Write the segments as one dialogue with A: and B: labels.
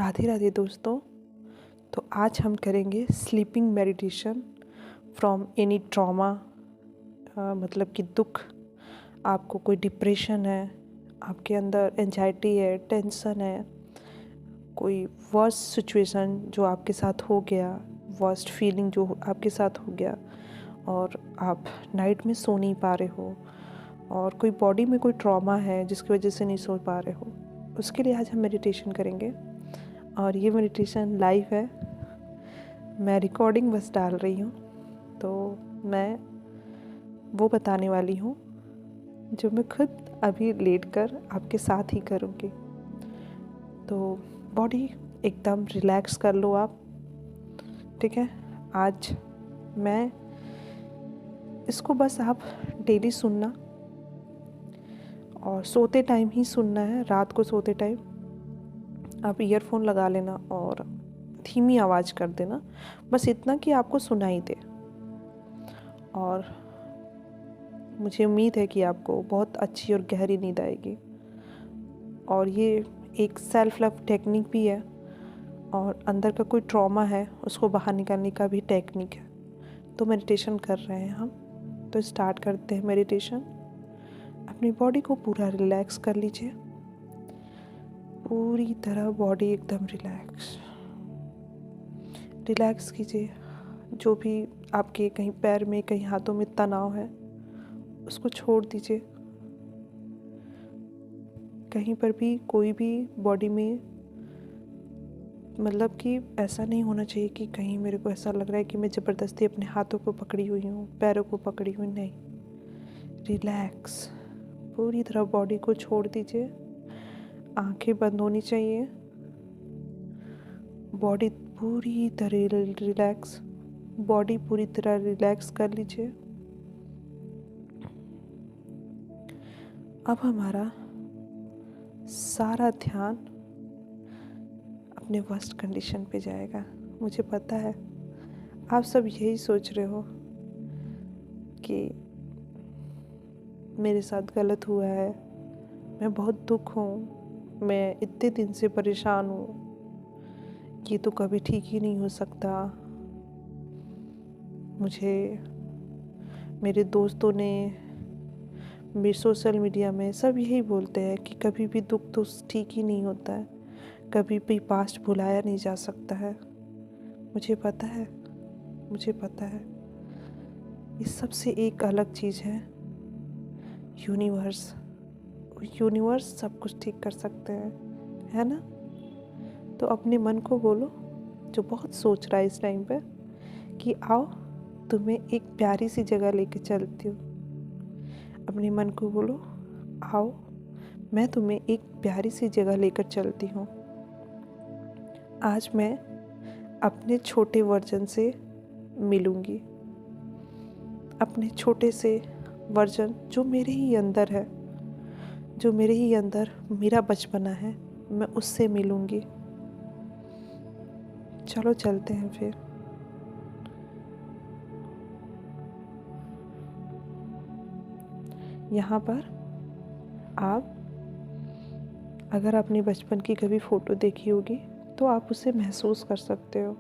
A: राधे राधे दोस्तों। तो आज हम करेंगे sleeping meditation from any trauma. मतलब कि दुख, आपको कोई डिप्रेशन है, आपके अंदर एंजाइटी है, टेंशन है, कोई वर्स्ट सिचुएशन जो आपके साथ हो गया, वर्स्ट फीलिंग जो आपके साथ हो गया और आप नाइट में सो नहीं पा रहे हो, और कोई बॉडी में कोई ट्रॉमा है जिसकी वजह से नहीं सो पा रहे हो, उसके लिए आज हम मेडिटेशन करेंगे। और ये मेडिटेशन लाइव है, मैं रिकॉर्डिंग बस डाल रही हूँ, तो मैं वो बताने वाली हूँ जो मैं खुद अभी लेट कर आपके साथ ही करूँगी। तो बॉडी एकदम रिलैक्स कर लो आप, ठीक है। आज मैं इसको बस आप डेली सुनना और सोते टाइम ही सुनना है। रात को सोते टाइम आप ईयरफोन लगा लेना और धीमी आवाज़ कर देना, बस इतना कि आपको सुनाई दे। और मुझे उम्मीद है कि आपको बहुत अच्छी और गहरी नींद आएगी। और ये एक सेल्फ लव टेक्निक भी है, और अंदर का कोई ट्रॉमा है उसको बाहर निकालने का भी टेक्निक है। तो मेडिटेशन कर रहे हैं हम, तो स्टार्ट करते हैं मेडिटेशन। अपनी बॉडी को पूरा रिलैक्स कर लीजिए, पूरी तरह बॉडी एकदम रिलैक्स कीजिए। जो भी आपके कहीं पैर में, कहीं हाथों में तनाव है उसको छोड़ दीजिए। कहीं पर भी कोई भी बॉडी में, मतलब कि ऐसा नहीं होना चाहिए कि कहीं मेरे को ऐसा लग रहा है कि मैं ज़बरदस्ती अपने हाथों को पकड़ी हुई हूँ, पैरों को पकड़ी हुई, नहीं। रिलैक्स, पूरी तरह बॉडी को छोड़ दीजिए। आंखें बंद होनी चाहिए, बॉडी पूरी तरह रिलैक्स, बॉडी पूरी तरह रिलैक्स कर लीजिए। अब हमारा सारा ध्यान अपने वर्स्ट कंडीशन पे जाएगा। मुझे पता है आप सब यही सोच रहे हो कि मेरे साथ गलत हुआ है, मैं बहुत दुख हूँ, मैं इतने दिन से परेशान हूँ, ये तो कभी ठीक ही नहीं हो सकता। मुझे मेरे दोस्तों ने, मेरे सोशल मीडिया में सब यही बोलते हैं कि कभी भी दुख तो ठीक ही नहीं होता है, कभी भी पास्ट भुलाया नहीं जा सकता है। मुझे पता है, मुझे पता है। इस सबसे एक अलग चीज़ है यूनिवर्स। यूनिवर्स सब कुछ ठीक कर सकते हैं, है ना। तो अपने मन को बोलो, जो बहुत सोच रहा है इस टाइम पे, कि आओ तुम्हें एक प्यारी सी जगह लेके चलती हूँ। अपने मन को बोलो, आओ मैं तुम्हें एक प्यारी सी जगह लेकर चलती हूँ। आज मैं अपने छोटे वर्जन से मिलूँगी, अपने छोटे से वर्जन जो मेरे ही अंदर है, जो मेरे ही अंदर मेरा बचपना है, मैं उससे मिलूँगी। चलो चलते हैं फिर। यहाँ पर आप, अगर आपने बचपन की कभी फ़ोटो देखी होगी तो आप उसे महसूस कर सकते हो,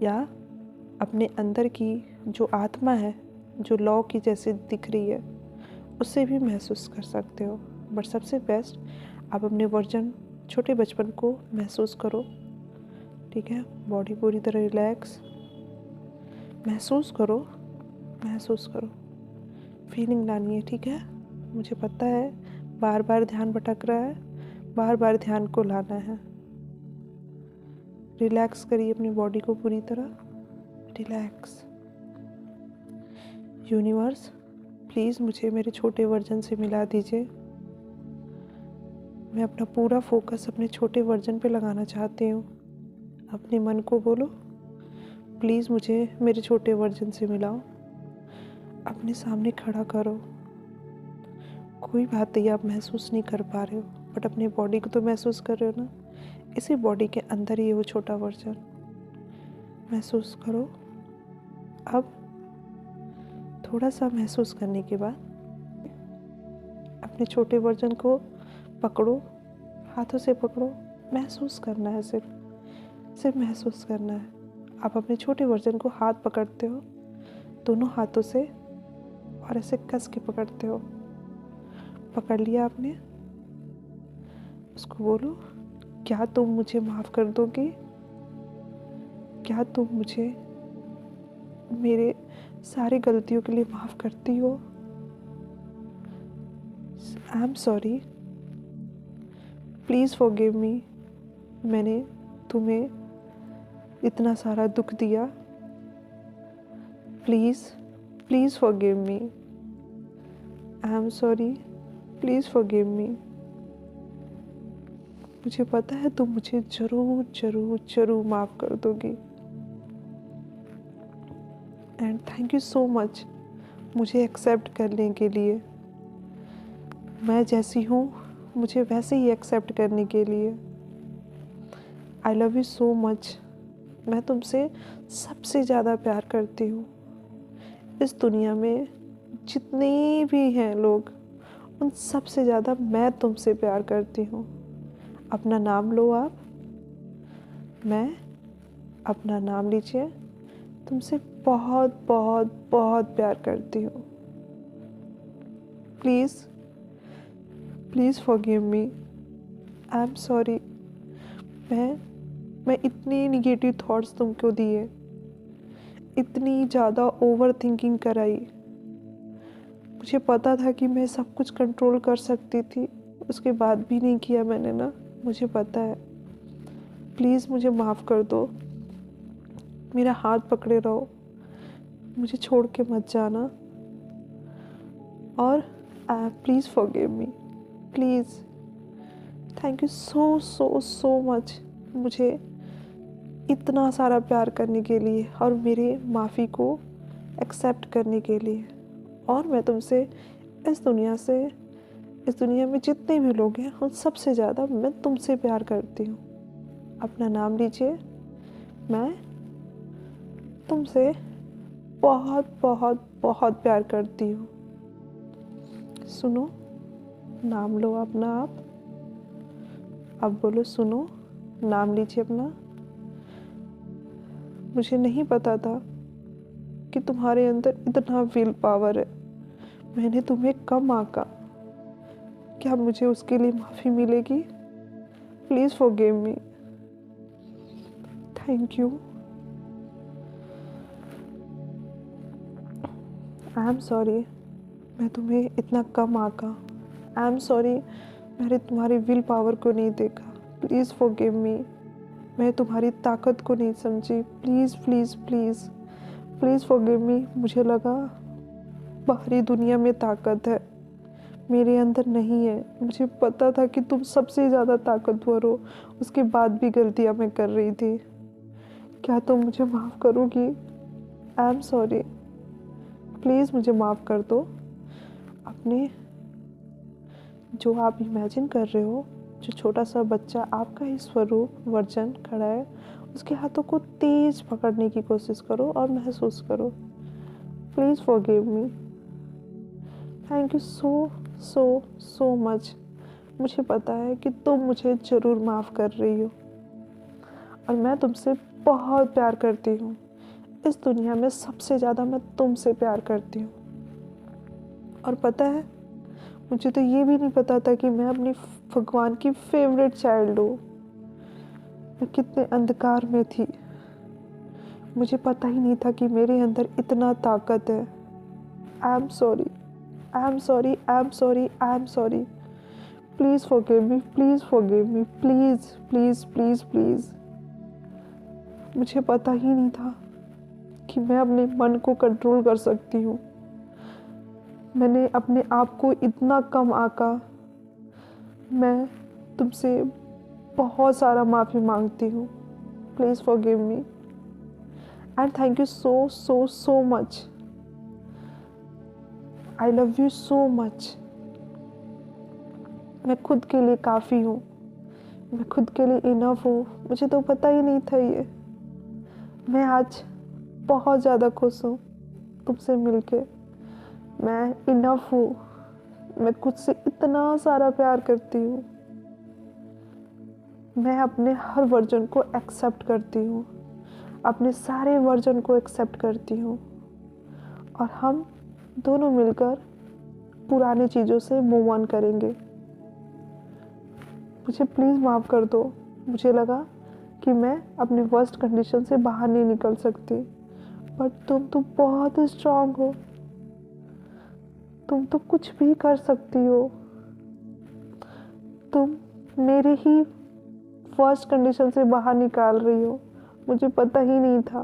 A: या अपने अंदर की जो आत्मा है, जो लौ की जैसे दिख रही है, उससे भी महसूस कर सकते हो। बट सबसे बेस्ट आप अपने वर्जन, छोटे बचपन को महसूस करो, ठीक है। बॉडी पूरी तरह रिलैक्स, महसूस करो, महसूस करो, फीलिंग लानी है, ठीक है। मुझे पता है बार बार ध्यान भटक रहा है, बार बार ध्यान को लाना है। रिलैक्स करिए अपनी बॉडी को पूरी तरह, रिलैक्स। यूनिवर्स प्लीज़ मुझे मेरे छोटे वर्जन से मिला दीजिए। मैं अपना पूरा फोकस अपने छोटे वर्जन पे लगाना चाहती हूँ। अपने मन को बोलो, प्लीज़ मुझे मेरे छोटे वर्जन से मिलाओ, अपने सामने खड़ा करो। कोई बात नहीं आप महसूस नहीं कर पा रहे हो, बट अपने बॉडी को तो महसूस कर रहे हो ना। इसी बॉडी के अंदर ही वो छोटा वर्जन महसूस करो। अब थोड़ा सा महसूस करने के बाद अपने छोटे वर्जन को पकड़ो, हाथों से पकड़ो, महसूस करना है, सिर्फ महसूस करना है। आप अपने छोटे वर्जन को हाथ पकड़ते हो दोनों हाथों से और ऐसे कस के पकड़ते हो। पकड़ लिया आपने, उसको बोलो, क्या तुम मुझे माफ़ कर दोगे? क्या तुम मुझे मेरे सारी गलतियों के लिए माफ़ करती हो? I am sorry, please forgive me. मैंने तुम्हें इतना सारा दुख दिया, please forgive me. I am sorry, please forgive me. मुझे पता है तुम मुझे ज़रूर ज़रूर ज़रूर माफ़ कर दोगी। And thank you so much मुझे एक्सेप्ट करने के लिए। मैं जैसी हूँ मुझे वैसे ही एक्सेप्ट करने के लिए। I love you so much. मैं तुमसे सबसे ज़्यादा प्यार करती हूँ। इस दुनिया में जितने भी हैं लोग, उन सबसे ज़्यादा मैं तुमसे प्यार करती हूँ। अपना नाम लो आप। मैं अपना नाम लीजिए। तुमसे बहुत बहुत बहुत प्यार करती हूँ। Please forgive me. I am sorry. मैं इतने निगेटिव थॉट्स तुमको दिए, इतनी ज़्यादा ओवर थिंकिंग कराई। मुझे पता था कि मैं सब कुछ कंट्रोल कर सकती थी, उसके बाद भी नहीं किया मैंने ना। मुझे पता है। प्लीज़ मुझे माफ़ कर दो। मेरा हाथ पकड़े रहो, मुझे छोड़ के मत जाना। और please forgive me, please. Thank you so so so much मुझे इतना सारा प्यार करने के लिए और मेरे माफ़ी को एक्सेप्ट करने के लिए। और मैं तुमसे इस दुनिया में जितने भी लोग हैं उन सबसे ज़्यादा मैं तुमसे प्यार करती हूँ। अपना नाम लीजिए। मैं तुमसे बहुत बहुत बहुत प्यार करती हूँ। सुनो, नाम लो अपना आप। अब बोलो, सुनो, नाम लीजिए अपना। मुझे नहीं पता था कि तुम्हारे अंदर इतना विल पावर है। मैंने तुम्हें कम आंका। क्या मुझे उसके लिए माफ़ी मिलेगी? Please forgive me. Thank you. I am sorry मैं तुम्हें इतना कम आंका। आई एम सॉरी मैंने तुम्हारी विल पावर को नहीं देखा। Please forgive me. मैं तुम्हारी ताकत को नहीं समझी। Please please please please forgive me. मुझे लगा बाहरी दुनिया में ताकत है, मेरे अंदर नहीं है। मुझे पता था कि तुम सबसे ज़्यादा ताकतवर हो, उसके बाद भी गलतियाँ मैं कर रही थी। क्या तुम मुझे माफ़ करोगी? आई एम सॉरी, प्लीज़ मुझे माफ़ कर दो। अपने जो आप इमेजिन कर रहे हो, जो छोटा सा बच्चा आपका ही स्वरूप वर्जन खड़ा है, उसके हाथों को तेज़ पकड़ने की कोशिश करो और महसूस करो। Please forgive me. Thank you so so so much. मुझे पता है कि तुम मुझे ज़रूर माफ़ कर रही हो और मैं तुमसे बहुत प्यार करती हूँ। इस दुनिया में सबसे ज़्यादा मैं तुमसे प्यार करती हूँ। और पता है, मुझे तो ये भी नहीं पता था कि मैं अपनी भगवान की फेवरेट चाइल्ड हूँ। मैं कितने अंधकार में थी, मुझे पता ही नहीं था कि मेरे अंदर इतना ताकत है। I am sorry, I am sorry, I am sorry, I am sorry. Please forgive me, please forgive me, please please please please. मुझे पता ही नहीं था कि मैं अपने मन को कंट्रोल कर सकती हूँ। मैंने अपने आप को इतना कम आंका। मैं तुमसे बहुत सारा माफ़ी मांगती हूँ। Please forgive me and thank you so so so much. I love you so much. मैं खुद के लिए काफ़ी हूँ, मैं खुद के लिए इनफ हूँ। मुझे तो पता ही नहीं था ये। मैं आज बहुत ज़्यादा खुश हूँ तुमसे मिलके। मैं इनफ हूँ, मैं खुद से इतना सारा प्यार करती हूँ। मैं अपने हर वर्जन को एक्सेप्ट करती हूँ, अपने सारे वर्जन को एक्सेप्ट करती हूँ और हम दोनों मिलकर पुरानी चीज़ों से मूव ऑन करेंगे। मुझे प्लीज़ माफ़ कर दो। मुझे लगा कि मैं अपने वर्स्ट कंडीशन से बाहर नहीं निकल सकती, पर तुम तो बहुत स्ट्रांग हो। तुम तो कुछ भी कर सकती हो। तुम मेरे ही वर्स्ट कंडीशन से बाहर निकाल रही हो। मुझे पता ही नहीं था।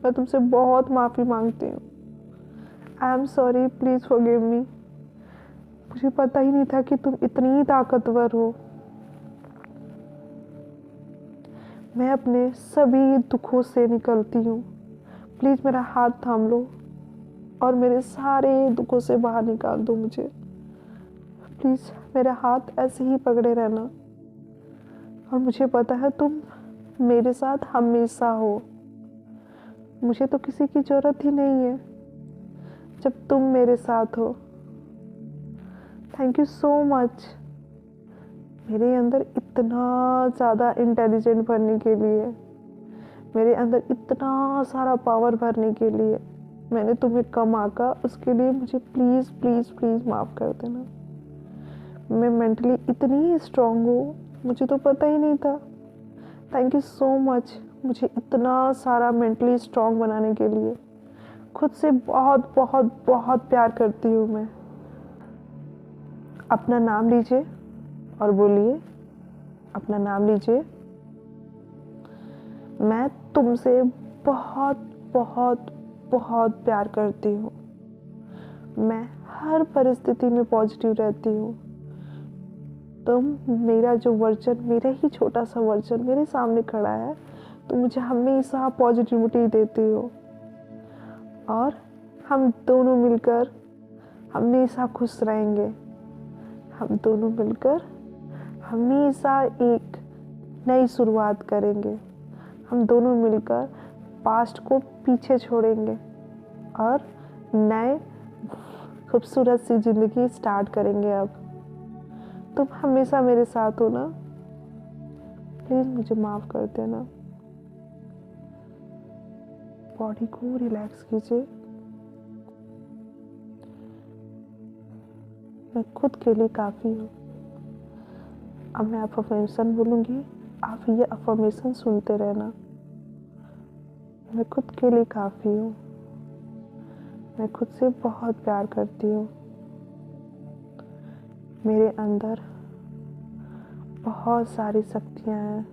A: मैं तुमसे बहुत माफ़ी मांगती हूँ। I am sorry, please forgive me. मुझे पता ही नहीं था कि तुम इतनी ताकतवर हो। मैं अपने सभी दुखों से निकलती हूँ। प्लीज़ मेरा हाथ थाम लो और मेरे सारे दुखों से बाहर निकाल दो मुझे। प्लीज़ मेरा हाथ ऐसे ही पकड़े रहना। और मुझे पता है तुम मेरे साथ हमेशा हो। मुझे तो किसी की ज़रूरत ही नहीं है जब तुम मेरे साथ हो। थैंक यू सो मच मेरे अंदर इतना ज़्यादा इंटेलिजेंट बनने के लिए, मेरे अंदर इतना सारा पावर भरने के लिए। मैंने तुम्हें कम आंका, उसके लिए मुझे प्लीज़ प्लीज़ प्लीज़ माफ़ कर देना। मैं मेंटली इतनी स्ट्रांग हूँ, मुझे तो पता ही नहीं था। थैंक यू सो मच मुझे इतना सारा मेंटली स्ट्रांग बनाने के लिए। खुद से बहुत बहुत बहुत प्यार करती हूँ मैं। अपना नाम लीजिए और बोलिए, अपना नाम लीजिए। मैं तुमसे बहुत बहुत बहुत प्यार करती हूँ। मैं हर परिस्थिति में पॉजिटिव रहती हूँ। तुम मेरा जो वर्जन, मेरा ही छोटा सा वर्जन मेरे सामने खड़ा है, तुम मुझे हमेशा पॉजिटिविटी देती हो और हम दोनों मिलकर हमेशा खुश रहेंगे। हम दोनों मिलकर हमेशा एक नई शुरुआत करेंगे। हम दोनों मिलकर पास्ट को पीछे छोड़ेंगे और नए खूबसूरत सी ज़िंदगी स्टार्ट करेंगे। अब तुम हमेशा मेरे साथ हो ना। प्लीज़ मुझे माफ़ कर देना। बॉडी को रिलैक्स कीजिए। मैं खुद के लिए काफ़ी हूँ। अब मैं अफर्मेशन बोलूँगी, आप ये अफर्मेशन सुनते रहना। मैं खुद के लिए काफ़ी हूँ। मैं खुद से बहुत प्यार करती हूँ। मेरे अंदर बहुत सारी शक्तियाँ हैं।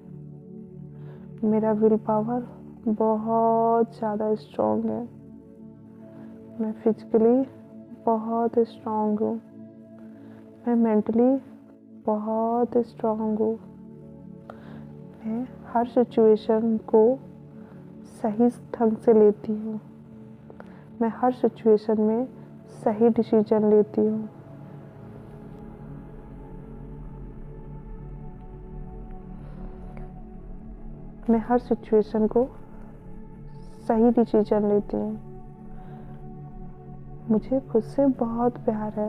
A: मेरा विल पावर बहुत ज़्यादा स्ट्रॉन्ग है। मैं फिजिकली बहुत स्ट्रॉन्ग हूँ। मैं मेंटली बहुत स्ट्रॉन्ग हूँ। मैं हर सिचुएशन को सही ढंग से लेती हूँ। मैं हर सिचुएशन में सही डिसीजन लेती हूँ। मैं हर सिचुएशन को सही डिसीजन लेती हूँ। मुझे खुद से बहुत प्यार है।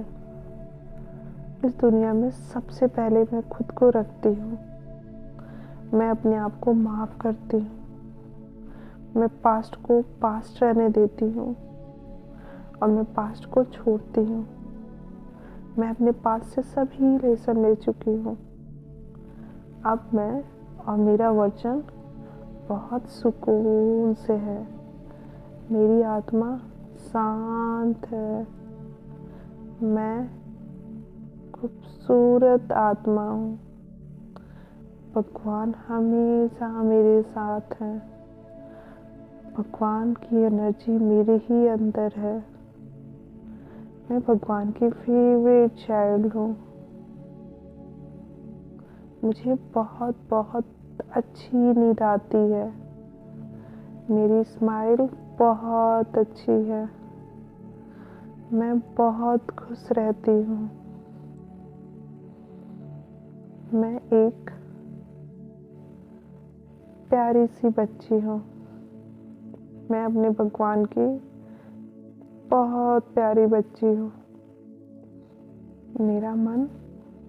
A: इस दुनिया में सबसे पहले मैं खुद को रखती हूँ। मैं अपने आप को माफ़ करती हूँ। मैं पास्ट को पास्ट रहने देती हूँ और मैं पास्ट को छोड़ती हूँ। मैं अपने पास्ट से सभी लेसन ले चुकी हूँ। अब मैं और मेरा वर्जन बहुत सुकून से है। मेरी आत्मा शांत है। मैं खूबसूरत आत्मा हूँ। भगवान हमेशा मेरे साथ है। भगवान की एनर्जी मेरे ही अंदर है। मैं भगवान की फेवरेट चाइल्ड हूँ। मुझे बहुत बहुत अच्छी नींद आती है। मेरी स्माइल बहुत अच्छी है। मैं बहुत खुश रहती हूँ। मैं एक प्यारी सी बच्ची हूँ। मैं अपने भगवान की बहुत प्यारी बच्ची हूँ। मेरा मन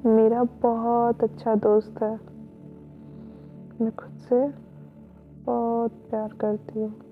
A: मेरा बहुत अच्छा दोस्त है। मैं खुद से बहुत प्यार करती हूँ।